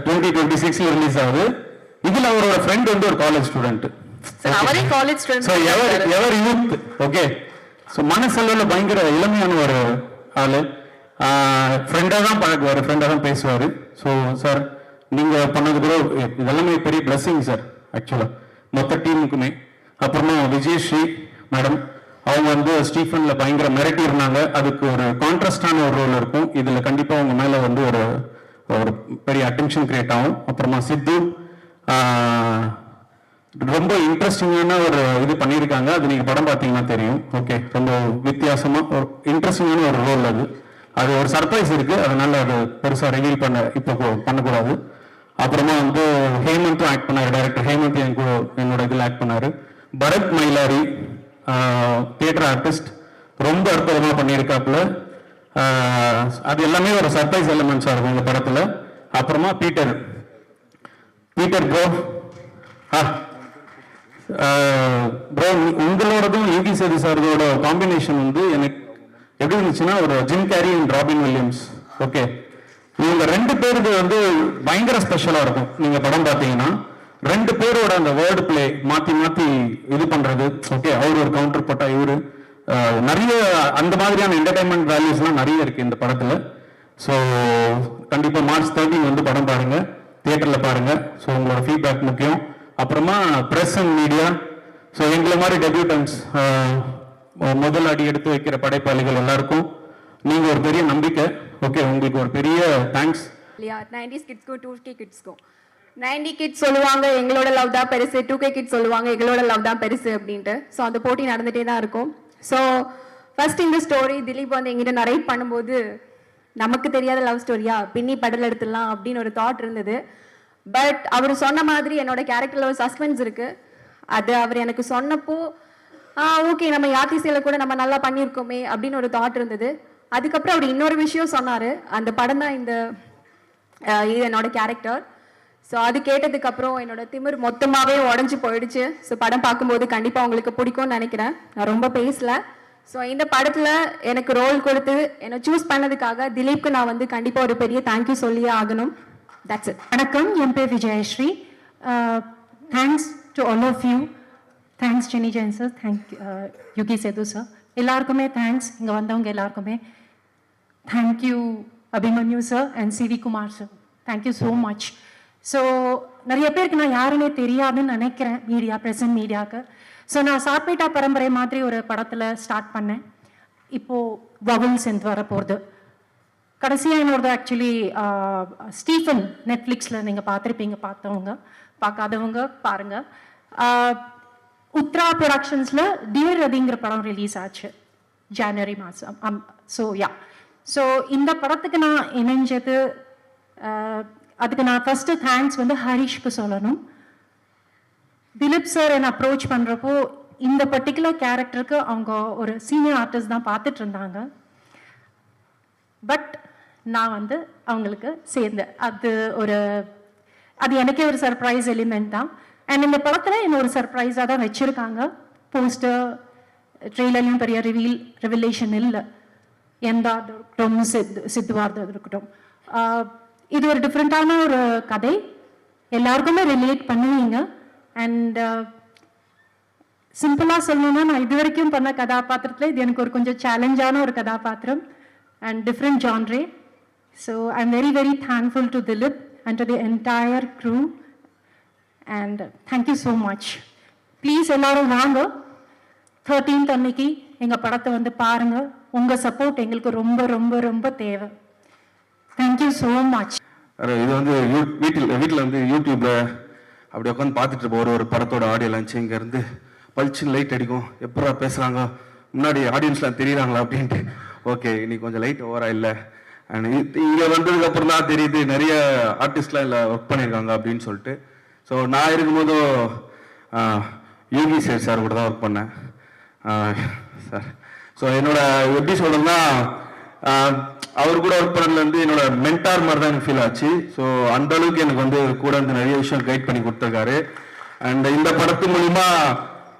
2026 ரிலீஸ் ஆகுது. இதுல அவரோட ஃப்ரெண்ட் வந்து ஒரு காலேஜ் ஸ்டூடெண்ட். அவரே காலேஜ் ஸ்டூடெண்ட். சோ எவர் யூத். ஓகே. சோ மனசளவுல பயங்கர இளமையான ஒரு ஆளு. ஃப்ரெண்டா தான் பழகுவாரு, ஃப்ரெண்டா தான் பேசுவாரு. ஸோ சார் நீங்க பண்ணது கூட இதெல்லாமே பெரிய பிளஸிங் சார் ஆக்சுவலா மொத்த டீமுக்குமே. அப்புறமா விஜயஸ்ரீ மேடம் அவங்க வந்து ஸ்டீஃபன்ல பயங்கர மிரட்டி இருந்தாங்க. அதுக்கு ஒரு கான்ட்ராஸ்டான ஒரு ரோல் இருக்கும். இதுல கண்டிப்பா அவங்க மேல வந்து ஒரு பெரிய அட்டென்ஷன் கிரியேட் ஆகும். அப்புறமா சித்து ரொம்ப இன்ட்ரெஸ்டிங்கான ஒரு இது பண்ணியிருக்காங்க. அது நீங்க படம் பார்த்தீங்கன்னா தெரியும். ஓகே, ரொம்ப வித்தியாசமா ஒரு இன்ட்ரெஸ்டிங்கான ஒரு ரோல் அது ஒரு சர்ப்ரைஸ் இருக்கு. அதனால அது பெருசா ரிவீல் இப்போ பண்ணக்கூடாது. அப்புறமா வந்து ஹேமந்தும் ஆக்ட் பண்ணாரு, டைரக்டர் ஹேமந்த் என்னோட இதில் ஆக்ட் பண்ணாரு. பரத் மயிலாரி தியேட்டர் ஆர்டிஸ்ட் ரொம்ப அற்புதமா பண்ணியிருக்காப்புல. அது எல்லாமே ஒரு சர்ப்ரைஸ் எலிமெண்ட்ஸா இருக்கும் இந்த படத்துல. அப்புறமா பீட்டர் ப்ரோ ப்ரோ உங்களோடதும் யூகி சேது சாரோட காம்பினேஷன் வந்து எனக்கு எப்படி இருந்துச்சுன்னா ஒரு Jim Carrey and Robin Williams. Okay, இவங்க 2 பேருக்கு வந்து பயங்கர ஸ்பெஷலா இருக்கும். நீங்க படம் பார்த்தீங்கன்னா 2 பேரோட அந்த வேர்டு பிளே மாத்தி மாத்தி இது பண்றது. ஓகே, அவர் ஒரு கவுண்டர் போட்டா இவரு நிறைய அந்த மாதிரியான என்டர்டைன்மெண்ட் வேல்யூஸ்லாம் நிறைய இருக்கு இந்த படத்துல. ஸோ கண்டிப்பா March 13 வந்து படம் பாருங்க, தியேட்டர்ல பாருங்க. ஸோ உங்களோட ஃபீட்பேக் முக்கியம். அப்புறமா பிரஸ் அண்ட் மீடியா, ஸோ எங்களை மாதிரி டெபியூட்டன்ஸ் முதல் அடி எடுத்து வைக்கிற படைப்பாளிகள் எல்லாருக்கும் நீங்க ஒரு பெரிய நம்பிக்கை. ஓகே, உங்களுக்கு ஒரு பெரிய தேங்க்ஸ். 90s கிட்ஸ்க்கும் 2K கிட்ஸ்க்கும் 90 கிட்ஸ் சொல்லுவாங்க எங்களோட லவ் தான் பெருசு, 2K கிட்ஸ் சொல்லுவாங்க எங்களோட லவ் தான் பெருசு அப்படின்ட்டு. ஸோ அந்த போட்டி நடந்துகிட்டே தான் இருக்கும். ஸோ ஃபர்ஸ்ட் இந்த ஸ்டோரி திலீப் வந்து எங்கிட்ட நரேட் பண்ணும்போது நமக்கு தெரியாத லவ் ஸ்டோரியா பின்னி படல் எடுத்துடலாம் அப்படின்னு ஒரு தாட் இருந்தது. பட் அவர் சொன்ன மாதிரி என்னோட கேரக்டர்ல ஒரு சஸ்பென்ஸ் இருக்கு. அது அவர் எனக்கு சொன்னப்போ ஓகே நம்ம யாத்திசையில கூட நம்ம நல்லா பண்ணியிருக்கோமே அப்படின்னு ஒரு தாட் இருந்தது. அதுக்கப்புறம் அவர் இன்னொரு விஷயம் சொன்னாரு, அந்த படம் தான் இது என்னோட கேரக்டர். ஸோ அது கேட்டதுக்கு அப்புறம் என்னோட திமிர் மொத்தமாகவே உடஞ்சி போயிடுச்சு. ஸோ படம் பார்க்கும்போது கண்டிப்பாக உங்களுக்கு பிடிக்கும்னு நினைக்கிறேன். நான் ரொம்ப பேசல. ஸோ இந்த படத்தில் எனக்கு ரோல் கொடுத்து என்னை சூஸ் பண்ணதுக்காக திலீப்க்கு நான் வந்து கண்டிப்பாக ஒரு பெரிய தேங்க்யூ சொல்லியே ஆகணும். That's it. வணக்கம், என் பேர் Vijayasri. Thanks to all of you. Thanks Cini Jain sir, Yugi Sethu sir, எல்லாருக்குமே தேங்க்ஸ். இங்கே வந்தவங்க எல்லாருக்குமே thank you. Abhimanyu sir and CV Kumar sir, thank you so much. So நிறைய பேருக்கு நான் யாருன்னே தெரியாதுன்னு நினைக்கிறேன் மீடியா, ப்ரெசன்ட் மீடியாவுக்கு. ஸோ நான் சாப்பேட்டா பரம்பரை மாதிரி ஒரு படத்தில் ஸ்டார்ட் பண்ணேன். இப்போது வவல்ஸ் என்று வரப்போகுது. கடைசியாக என்னோடது ஆக்சுவலி ஸ்டீஃபன் நெட்ஃப்ளிக்ஸில் நீங்கள் பார்த்துருப்பீங்க, பார்த்தவங்க. பார்க்காதவங்க பாருங்கள். உத்ரா ப்ரொடக்ஷன்ஸில் டியர் ரதிங்கிற படம் ரிலீஸ் ஆச்சு ஜனவரி மாதம். ஸோ இந்த படத்துக்கு நான் இணைஞ்சது, அதுக்கு நான் ஃபஸ்ட்டு தேங்க்ஸ் வந்து ஹரிஷ்க்கு சொல்லணும். திலீப் சார் என்னை அப்ரோச் பண்ணுறப்போ இந்த பர்டிகுலர் கேரக்டருக்கு அவங்க ஒரு சீனியர் ஆர்டிஸ்ட் தான் பார்த்துட்டு இருந்தாங்க. பட் நான் வந்து அவங்களுக்கு சேர்ந்தேன். அது எனக்கே ஒரு சர்ப்ரைஸ் எலிமெண்ட் தான். அண்ட் இந்த படத்தில் என்ன ஒரு சர்ப்ரைஸாக தான் வச்சுருக்காங்க. போஸ்டர் ட்ரெய்லர்லையும் பெரிய ரிவிலேஷன் இல்லை. எந்தா இருக்கட்டும், சித்துவார்த்தா இருக்கட்டும், இது ஒரு டிஃப்ரெண்ட்டான ஒரு கதை, எல்லாருக்குமே ரிலேட் பண்ணுவீங்க. அண்ட் சிம்பிளாக சொல்லணும்னா, நான் இது வரைக்கும் பண்ண கதாபாத்திரத்தில் இது எனக்கு ஒரு கொஞ்சம் சேலஞ்சான ஒரு கதாபாத்திரம் and different genre. So I am very very thankful to Dileep and to the entire crew. And thank you so much. Please எல்லாரும் வாங்க, 13th அன்னைக்கு எங்கள் படத்தை வந்து பாருங்கள். உங்கள் சப்போர்ட் எங்களுக்கு ரொம்ப ரொம்ப ரொம்ப தேவை. Thank you so much. இது வந்து வீட்டில் வந்து யூடியூப்பில் அப்படி உட்காந்து பார்த்துட்டு இருப்போம் ஒரு படத்தோட ஆடியோ லான்ச். இங்கேருந்து பளிச்சுன்னு லைட் அடிக்கும், எப்படா பேசுகிறாங்க, முன்னாடி ஆடியன்ஸ்லாம் தெரியுறாங்களா அப்படின்ட்டு. ஓகே, இன்னைக்கு கொஞ்சம் லைட் ஓவராக இல்லை. அண்ட் இங்கே வந்ததுக்கப்புறம் தான் தெரியுது நிறைய ஆர்டிஸ்ட்லாம் இல்லை ஒர்க் பண்ணியிருக்காங்க அப்படின்னு சொல்லிட்டு. ஸோ நான் இருக்கும்போதும் யோகி சார் கூட தான் ஒர்க் பண்ணேன் சார். ஸோ என்னோட எப்படி சொல்கிறேன்னா, அவர் கூட ஒர்க் பண்ணதுலேருந்து என்னோட மென்டார் மாதிரி தான் எனக்கு ஃபீல் ஆச்சு. ஸோ அந்த அளவுக்கு எனக்கு வந்து கூட வந்து நிறைய விஷயம் கைட் பண்ணி கொடுத்துருக்காரு. அண்ட் இந்த படத்து மூலிமா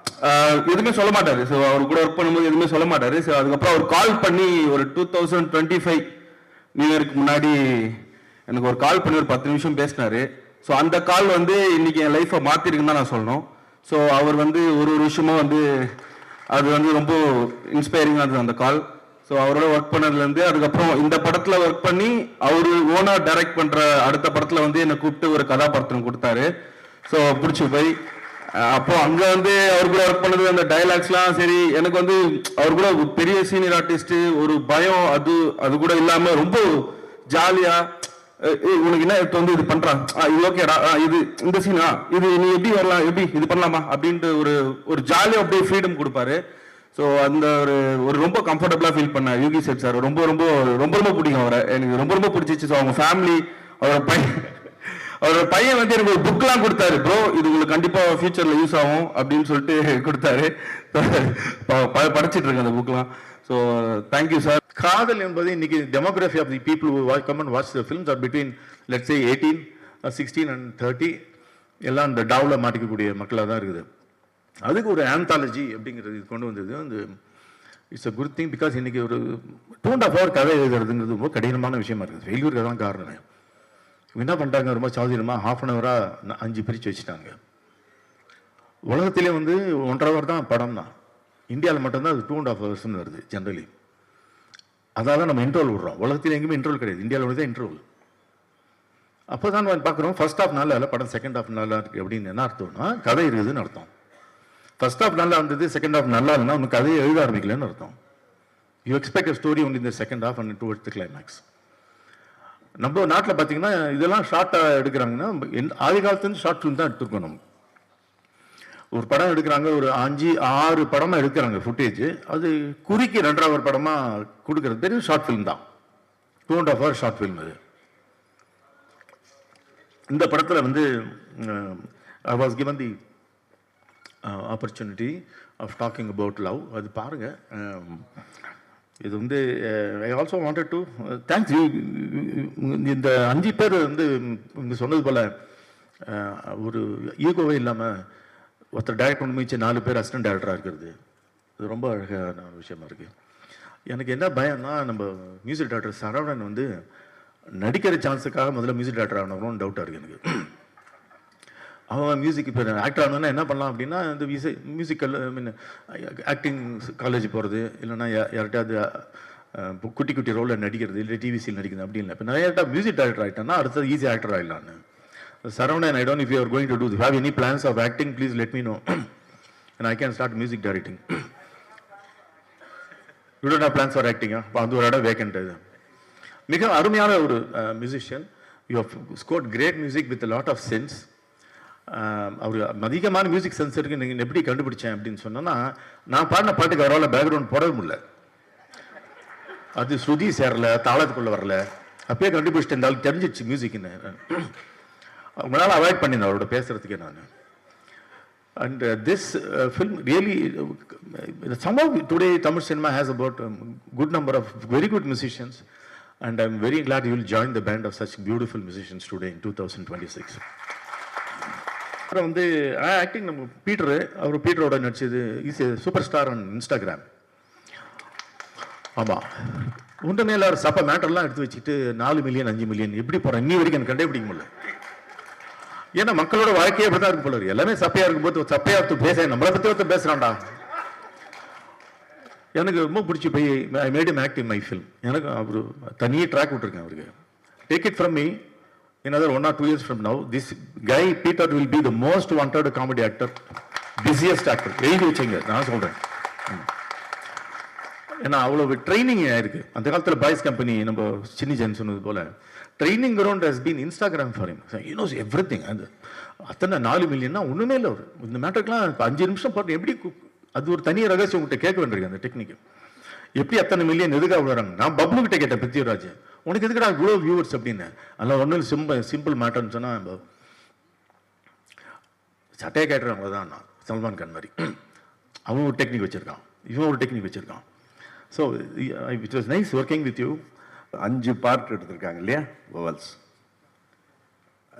எதுவுமே சொல்ல மாட்டாரு. ஸோ அவர் கூட ஒர்க் பண்ணும்போது எதுவுமே சொல்ல மாட்டாரு. ஸோ அதுக்கப்புறம் அவர் கால் பண்ணி ஒரு 2025 நியூ இயருக்கு முன்னாடி எனக்கு ஒரு கால் பண்ணி ஒரு 10 நிமிஷம் பேசினாரு. ஸோ அந்த கால் வந்து இன்னைக்கு என் லைஃப்பை மாற்றிருக்குன்னு தான் நான் சொல்லணும். ஸோ அவர் வந்து ஒரு விஷயமும் வந்து அது வந்து ரொம்ப இன்ஸ்பைரிங்காக இருந்தது அந்த கால். ஸோ அவரோட ஒர்க் பண்ணதுலேருந்து அதுக்கப்புறம் இந்த படத்தில் ஒர்க் பண்ணி அவர் ஓனாக டைரக்ட் பண்ணுற அடுத்த படத்தில் வந்து என்னை கூப்பிட்டு ஒரு கதாபாத்திரம் கொடுத்தாரு. ஸோ பிடிச்சி போய் அப்போ அங்கே வந்து அவர் கூட ஒர்க் பண்ணது அந்த டைலாக்ஸ்லாம் சரி, எனக்கு வந்து அவர் கூட பெரிய சீனியர் ஆர்டிஸ்ட், ஒரு பயம் அது கூட இல்லாமல் ரொம்ப ஜாலியாக உனக்கு என்ன இப்போ வந்து இது பண்ணுறான், இது ஓகேடா, இது இந்த சீனா, இது நீ எப்படி வரலாம், எப்படி இது பண்ணலாமா அப்படின்ட்டு ஒரு ஜாலியாக அப்படியே ஃப்ரீடம் கொடுப்பாரு. ஸோ அந்த ஒரு ரொம்ப கம்ஃபர்டபுளாக ஃபீல் பண்ண யோகி சார் ரொம்ப ரொம்ப ரொம்ப ரொம்ப பிடிக்கும் அவரை, எனக்கு ரொம்ப ரொம்ப பிடிச்சிச்சு. ஸோ அவங்க ஃபேமிலி, அவரோட பையன் வந்து எனக்கு ஒரு புக்லாம் கொடுத்தாரு. ப்ரோ இது உங்களுக்கு கண்டிப்பாக ஃபியூச்சரில் யூஸ் ஆகும் அப்படின்னு சொல்லிட்டு கொடுத்தாரு. படிச்சுட்டு இருக்கேன் அந்த புக்லாம். So thank you sir. காதல் என்பது இன்னைக்கு demography of the people who come and watch the films are between let's say 18, 16 and 30. எல்லாம் இந்த டாவில் மாட்டிக்கக்கூடிய மக்களாக தான் இருக்குது. அதுக்கு ஒரு ஆந்தாலஜி அப்படிங்கிறது கொண்டு வந்தது வந்து it's a good thing. Because இன்னைக்கு ஒரு 2.5 hour கதை எழுதுறதுங்கிறது ரொம்ப கடினமான விஷயமா இருக்குது. ஃபெயில்யூருக்கு தான் காரணமே. என்ன பண்ணுறாங்க, ரொம்ப சாதிரமாக 1/2 hour 5 பிரித்து வச்சுட்டாங்க. உலகத்திலே வந்து 1.5 hour தான் படம் தான். இந்தியாவில் மட்டும்தான் அது 2.5 hours வருது ஜென்ரலி. அதாவது நம்ம இன்ட்ரோல் விடுறோம். உலகத்தில் எங்கேயுமே இன்ட்ரோல் கிடையாது, இந்தியாவில் தான் இன்ட்ரோல். அப்போ தான் பார்க்குறோம் ஃபர்ஸ்ட் ஹாஃப் நல்லா இல்லை, படம் செகண்ட் ஹாஃப் நல்லா இருக்குது அப்படின்னு என்ன அர்த்தம்னா கதை இருக்குதுன்னு அர்த்தம். ஃபர்ஸ்ட் ஹாஃப் நல்லா இருந்தது, செகண்ட் ஹாஃப் நல்லா இல்லைன்னா உனக்கு கதையை எழுத ஆரம்பிக்கலன்னு அர்த்தம். You expect a story only இந்த second half and towards the climax. நம்ம நாட்டில் பார்த்தீங்கன்னா இதெல்லாம் ஷார்ட்டாக எடுக்கிறாங்கன்னா ஆதி காலத்துலேருந்து ஷார்ட் ஃபிலிம் தான் எடுத்துருக்கோம். நம்ம ஒரு படம் எடுக்கிறாங்க, ஒரு 5-6 படமாக எடுக்கிறாங்க ஃபுட்டேஜ், அது குறுக்கி 2.5 hour படமாக கொடுக்குறது பெரிய ஷார்ட் ஃபிலிம் தான். 2.5 hour ஷார்ட் ஃபிலிம் அது. இந்த படத்தில் வந்து I was given the opportunity of talking about love. அது பாருங்கள். இது வந்து I also wanted to thanks you. இந்த 5 பேர் வந்து இங்கே சொன்னது போல் ஒரு ஈகோவே இல்லாமல் ஒருத்தர் டைரக்ட் பண்ணி மிச்சம் 4 பேர் அசிஸ்டன்ட் டைரக்டராக இருக்கிறது இது ரொம்ப அழகான விஷயமா இருக்குது. எனக்கு என்ன பயம்னா, நம்ம மியூசிக் டைரக்டர் சரவணன் வந்து நடிக்கிற சான்ஸுக்காக முதல்ல மியூசிக் டைரக்டர் ஆகணும்னு டவுட்டாக இருக்குது எனக்கு. அவன் மியூசிக் இப்போ ஆக்டர் ஆகணுன்னா என்ன பண்ணலாம் அப்படின்னா, இந்த மியூசிக்கல் ஆக்டிங் காலேஜ் போகிறது, இல்லைன்னா யார்கிட்டயாவது குட்டி குட்டி ரோலில் நடிக்கிறது, இல்லை டிவிசியில் நடிக்கிறது அப்படி இல்லை. இப்போ நிறைய மியூசிக் டைரக்டர் ஆகிட்டான்னா அடுத்தது ஈஸி ஆக்டர் ஆகிடலான்னு. Saravana, I don't know if you are going to do, if you have any plans of acting, please let me know. And I can start music directing. You don't have plans for acting, huh? அது ஒரு இடம் vacant இது. மிக அருமையான ஒரு musician. You have scored great music with lot of sense. அவர் அதிகமான music sense இருக்கு. நீங்கள் எப்படி கண்டுபிடிச்சேன் அப்படின்னு சொன்னோன்னா, நான் பாடின பாட்டுக்கு அவரால் பேக்ரவுண்ட் போடவே முடியல. அது ஸ்ருதி சேரல, தாளத்துக்குள்ளே வரல. அப்பயே கண்டுபிடிச்சிட்டு இருந்தாலும் தெரிஞ்சிடுச்சு மியூசிக்னு. உங்களால் அவாய்ட் பண்ணியிருந்தேன் அவரோட பேசுறதுக்கே நான். And this film really, somehow today Tamil cinema has about a good number of very good musicians, and I'm very glad you will join the band of such beautiful musicians today in 2026. அப்புறம் வந்து acting நம்ம பீட்டரோட நடிச்சது is super star on Instagram. ஆமாம், ஒன்றுமே இல்லை, சப்ப மேட்டர்லாம் எடுத்து வச்சுட்டு 4 மில்லியன் 5 மில்லியன் எப்படி போகிறேன் இன்னி வரைக்கும் எனக்கு கண்டுபிடிக்க முடியல. ஏன்னா மக்களோட வாழ்க்கையே அப்படிதான் இருக்கு போல இருக்கு. எல்லாமே சப்பையா இருக்கும்போது சப்பையா பேச நம்மளை பத்தி ஒருத்தர் பேசுறான்டா. எனக்கு ரொம்ப பிடிச்சி போய் I made him act in my film. எனக்கு அவரு தனியே ட்ராக் விட்டுருக்கேன் அவருக்கு. Take it from me, in another 1 or 2 years from now, this guy Peter will be the most wanted comedy actor, busiest actor. எழுதி வச்சுங்க, நான் சொல்றேன். ஏன்னா அவ்வளவு ட்ரைனிங் ஆயிருக்கு. அந்த காலத்துல பாய்ஸ் கம்பெனி நம்ம சின்னி ஜென் சொன்னது போல training ground has been Instagram for him. He knows everything. அந்த அத்தனை 4 மில்லியன்னா ஒண்ணுமே இல்லை. அவர் இந்த மேட்டருக்குலாம் 5 நிமிஷம் பாட்டு எப்படி, அது ஒரு தனி ரகசியம் உங்கள்கிட்ட கேட்க வேண்டியிருக்கு. அந்த டெக்னிக் எப்படி அத்தனை மில்லியன் எதுக்காக விடுறாங்க. நான் பப்ளு கிட்ட கேட்டேன், பிருத்திவிராஜ் உனக்கு எதுக்குடா இவ்வளோ வியூவர்ஸ் அப்படின்னு. அதெல்லாம் ஒன்றும் சிம்பிள் மேட்டர்னு சொன்னால் சட்டையை கேட்டுறவங்க தான் நான் சல்மான் கான் மாதிரி. அவன் ஒரு டெக்னிக் வச்சுருக்கான், இவன் ஒரு டெக்னிக் வச்சுருக்கான். So it was nice working with you. 5 part எடுத்திருக்காங்க இல்லையா வவல்ஸ்,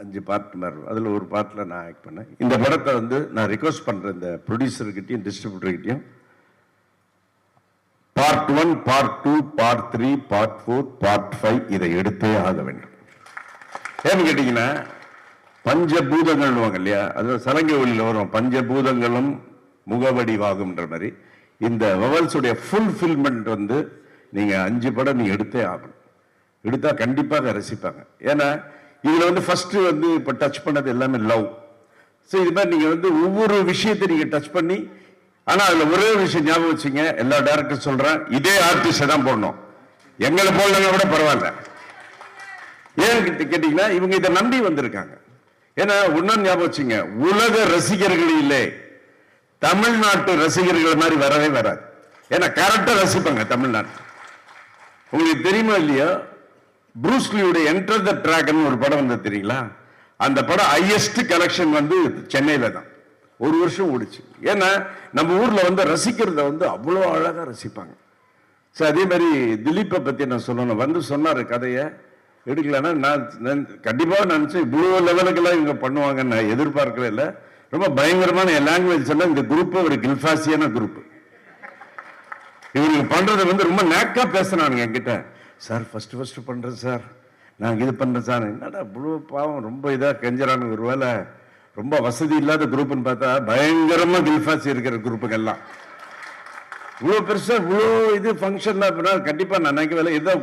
5 பார்ட் மாதிரி. அதில் ஒரு பார்ட்டில் நான் ஆக்ட் பண்ணேன். இந்த படத்தை வந்து நான் ரிக்வஸ்ட் பண்ணுறேன் இந்த ப்ரொடியூசர்கிட்டையும் டிஸ்ட்ரிபியூட்டர்கிட்டையும், part 1, part 2, part 3, part 4, part 5 இதை எடுத்தே ஆக வேண்டும். ஏன்னு கேட்டீங்கன்னா, பஞ்சபூதங்கள்வாங்க இல்லையா, அது சலங்கை ஒளியில் வரும், பஞ்சபூதங்களும் முகவடிவாகும்ன்ற மாதிரி இந்த வவல்ஸுடைய ஃபுல்ஃபில்மெண்ட் வந்து நீங்க 5 படம் நீங்க எடுத்தே ஆகணும். எடுத்தா கண்டிப்பாக ரசிப்பாங்க. ஏன்னா இதுல வந்து ஃபர்ஸ்ட் வந்து இப்ப டச் பண்ணது எல்லாமே லவ். ஸோ இது மாதிரி நீங்க வந்து ஒவ்வொரு விஷயத்தை நீங்க டச் பண்ணி, ஆனா அதுல ஒரே விஷயம் ஞாபகம் வச்சுங்க, எல்லா டைரக்டர் சொல்றேன், இதே ஆர்டிஸ்ட தான் போடணும், எங்களை போடலங்க கூட பரவாயில்ல. ஏன்னு கேட்டீங்கன்னா இவங்க இதை நம்பி வந்திருக்காங்க. ஏன்னா ஒன்னும் ஞாபகம் வச்சுங்க, உலக ரசிகர்களிலே தமிழ்நாட்டு ரசிகர்கள் மாதிரி வரவே வராது. ஏன்னா கரெக்டா ரசிப்பாங்க தமிழ்நாட்டு. உங்களுக்கு தெரியுமா இல்லையா, ப்ரூஸ்லியுடைய என்டர் த டிராகன் ஒரு படம் வந்து தெரியுங்களா, அந்த படம் ஹையஸ்ட் கலெக்ஷன் வந்து சென்னையில தான் 1 வருஷம் ஓடிச்சு. ஏன்னா நம்ம ஊர்ல வந்து ரசிக்கிறத வந்து அவ்வளோ அழகா ரசிப்பாங்க. ஸோ அதே மாதிரி திலீப்பை பத்தி நான் சொல்லணும், வந்து சொன்னாரு கதையை எடுக்கலன்னா நான் கண்டிப்பாக நினைச்சேன் இவ்வளோ லெவலுக்கெல்லாம் இவங்க பண்ணுவாங்கன்னு நான் எதிர்பார்க்கவே இல்லை. ரொம்ப பயங்கரமான என் லாங்குவேஜ் சொன்னா இந்த குரூப் ஒரு கில்ஃபாசியான குரூப். இவங்க பண்றது வந்து ரொம்ப நேக்கா பேசுறானுங்க என்கிட்ட. சார் ஃபர்ஸ்ட் பண்றேன் சார், நாங்கள் இது பண்றேன் சார். என்னடா இவ்வளோ பாவம் ரொம்ப இதாக கெஞ்சுறானுங்க. ஒருவேளை ரொம்ப வசதி இல்லாத குரூப்னு பார்த்தா பயங்கரமா கில்ஃபாசி இருக்கிற குரூப்புகள்லாம் இவ்வளோ பெருசா இவ்வளோ இது ஃபங்க்ஷன் அப்படின்னா கண்டிப்பா நான் நினைக்கவே ஏதோ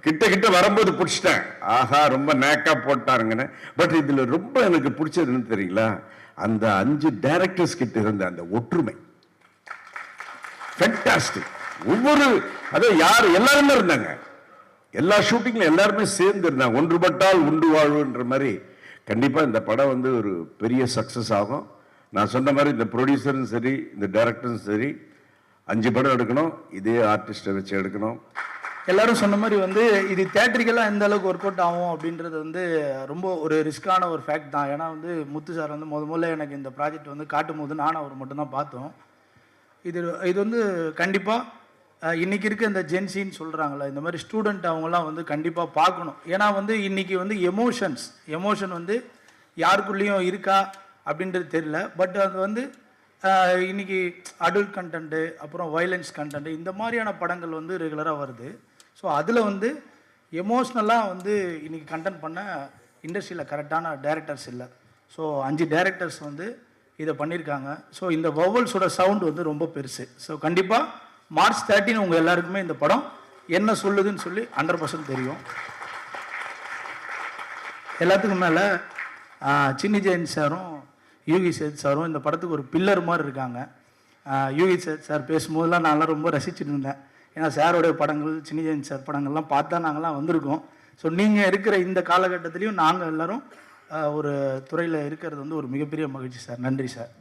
கிட்ட வரும்போது பிடிச்சிட்டேன், ஆஹா ரொம்ப நேக்கா போட்டாருங்கன்னு. பட் இதுல ரொம்ப எனக்கு பிடிச்சது என்ன தெரியுங்களா, அந்த 5 டைரக்டர்ஸ் கிட்ட இருந்த அந்த ஒற்றுமை ஃபேண்டாஸ்டிக். ஒவ்வொரு அதாவது யார் எல்லாருமே இருந்தாங்க, எல்லா ஷூட்டிங்ல எல்லாருமே சேர்ந்து இருந்தாங்க. ஒன்றுபட்டால் உண்டு வாழ்வுன்ற மாதிரி. கண்டிப்பா இந்த படம் வந்து ஒரு பெரிய சக்சஸ் ஆகும். நான் சொன்ன மாதிரி இந்த ப்ரொடியூசரும் சரி, இந்த டைரக்டரும் சரி, 5 படம் எடுக்கணும், இதே ஆர்டிஸ்டை வச்சு எடுக்கணும். எல்லாரும் சொன்ன மாதிரி வந்து இது தியேட்டரிக்கெல்லாம் எந்த அளவுக்கு ஒர்க் அவுட் ஆகும் அப்படின்றது வந்து ரொம்ப ஒரு ரிஸ்கான ஒரு ஃபேக்ட் தான். ஏன்னா வந்து முத்து சார் வந்து முதல்ல எனக்கு இந்த ப்ராஜெக்ட் வந்து காட்டும் போது நானும் அவர் மட்டும்தான் பார்த்தோம். இது வந்து கண்டிப்பாக இன்றைக்கி இருக்க இந்த ஜென்சின்னு சொல்கிறாங்களே, இந்த மாதிரி ஸ்டூடெண்ட் அவங்களாம் வந்து கண்டிப்பாக பார்க்கணும். ஏன்னா வந்து இன்றைக்கி வந்து எமோஷன் வந்து யாருக்குள்ளேயும் இருக்கா அப்படின்றது தெரியல. பட் அது வந்து இன்றைக்கி அடல்ட் கண்டென்ட்டு, அப்புறம் வைலன்ஸ் கண்டென்ட்டு, இந்த மாதிரியான படங்கள் வந்து ரெகுலராக வருது. ஸோ அதில் வந்து எமோஷ்னலாக வந்து இன்றைக்கி கண்டென்ட் பண்ண இண்டஸ்ட்ரியில் கரெக்டான டைரக்டர்ஸ் இல்லை. ஸோ 5 டைரக்டர்ஸ் வந்து இதை பண்ணியிருக்காங்க. ஸோ இந்த வவல்ஸோட சவுண்ட் வந்து ரொம்ப பெருசு. ஸோ கண்டிப்பாக மார்ச் 13 உங்கள் எல்லாருக்குமே இந்த படம் என்ன சொல்லுதுன்னு சொல்லி 100% தெரியும். எல்லாத்துக்கும் மேலே சின்னி ஜெயன் சாரும் யோகி சேத் சாரும் இந்த படத்துக்கு ஒரு பில்லர் மாதிரி இருக்காங்க. யோகி சேத் சார் பேசும்போதெல்லாம் நான்லாம் ரொம்ப ரசிச்சுட்டு இருந்தேன். ஏன்னா சாரோடைய படங்கள், சின்னி ஜெயன் சார் படங்கள்லாம் பார்த்தா நாங்கள்லாம் வந்திருக்கோம். ஸோ நீங்கள் இருக்கிற இந்த காலகட்டத்திலையும் நாங்கள் எல்லோரும் ஒரு துறையில் இருக்கிறது வந்து ஒரு மிகப்பெரிய மகிழ்ச்சி சார். நன்றி சார்.